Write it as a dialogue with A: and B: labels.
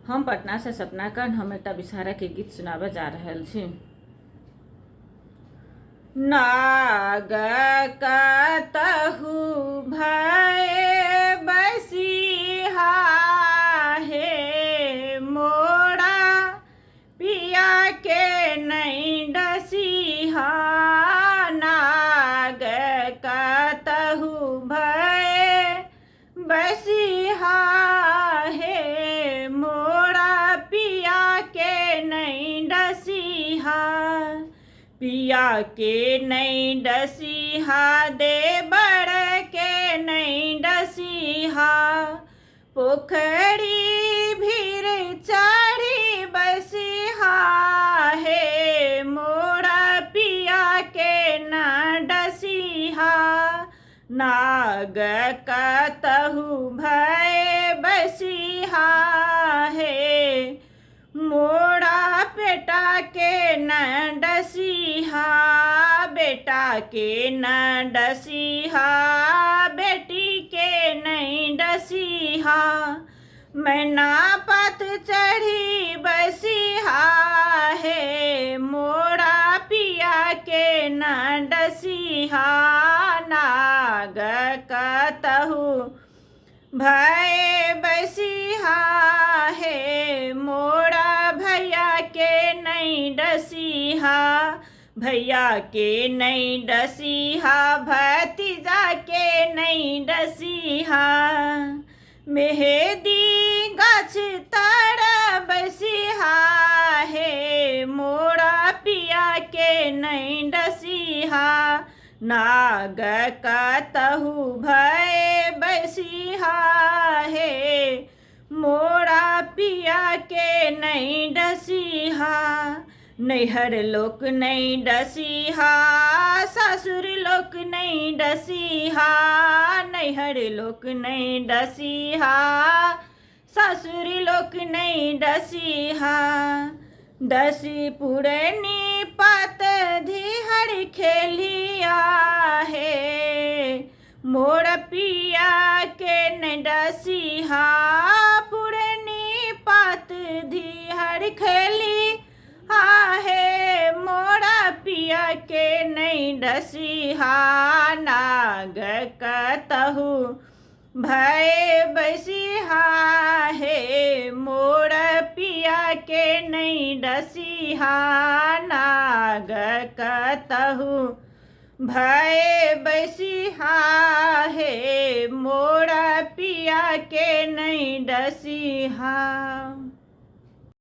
A: हम पटना से सपना कन हम एक विषहारा के गीत सुनाबे जा रहल छी। नाग कतहु भय बसिहा हे मोरा पिया के नहीं डसिहा। नाग कतहु भय बसिहा हे मोरा पिया के नहीं डसिहा। पिया के नहीं डसिहा देवर के नहीं डसिहा। पोखरी भीर चढ़ी बसिहा हे मोरा पिया के न डसिहा। नाग कतहु भय बसिहा हे मोरा बेटा के न डसिहा। बेटा के न डसिहा बेटी के नहीं डसिहा। मैना पत चढ़ी बसिहा हे मोरा पिया के न डसिहा। नाग कतहु भय बसिहा हे मोरा भैया के नहीं डसिहा। भैया के नहीं डसिहा भतीजा के नहीं डसिहा। मेहदी गाछ तर बसिहा हे मोरा पिया के नहीं डसिहा। नाग कतहु भय बसिहा हे मोरा पिया के नहीं डसिहा। नैहर लोक नहीं डसिहा ससुर लोक नहीं डसिहा। नैहर लोक नहीं डसिहा ससुर लोक नहीं डसिहा। डसी पुरनी पत धिहर खेलिया हे मोर पिया के नहीं डसिहा। पुरनी पत धिहर खेली हे मोरा पिया के नहीं डसिहा। नाग कतहु भय बसिहा हे मोर पिया के नहीं डसिहा। नाग कतहु भय बसिहा हे मोरा पिया के नहीं डसिहा।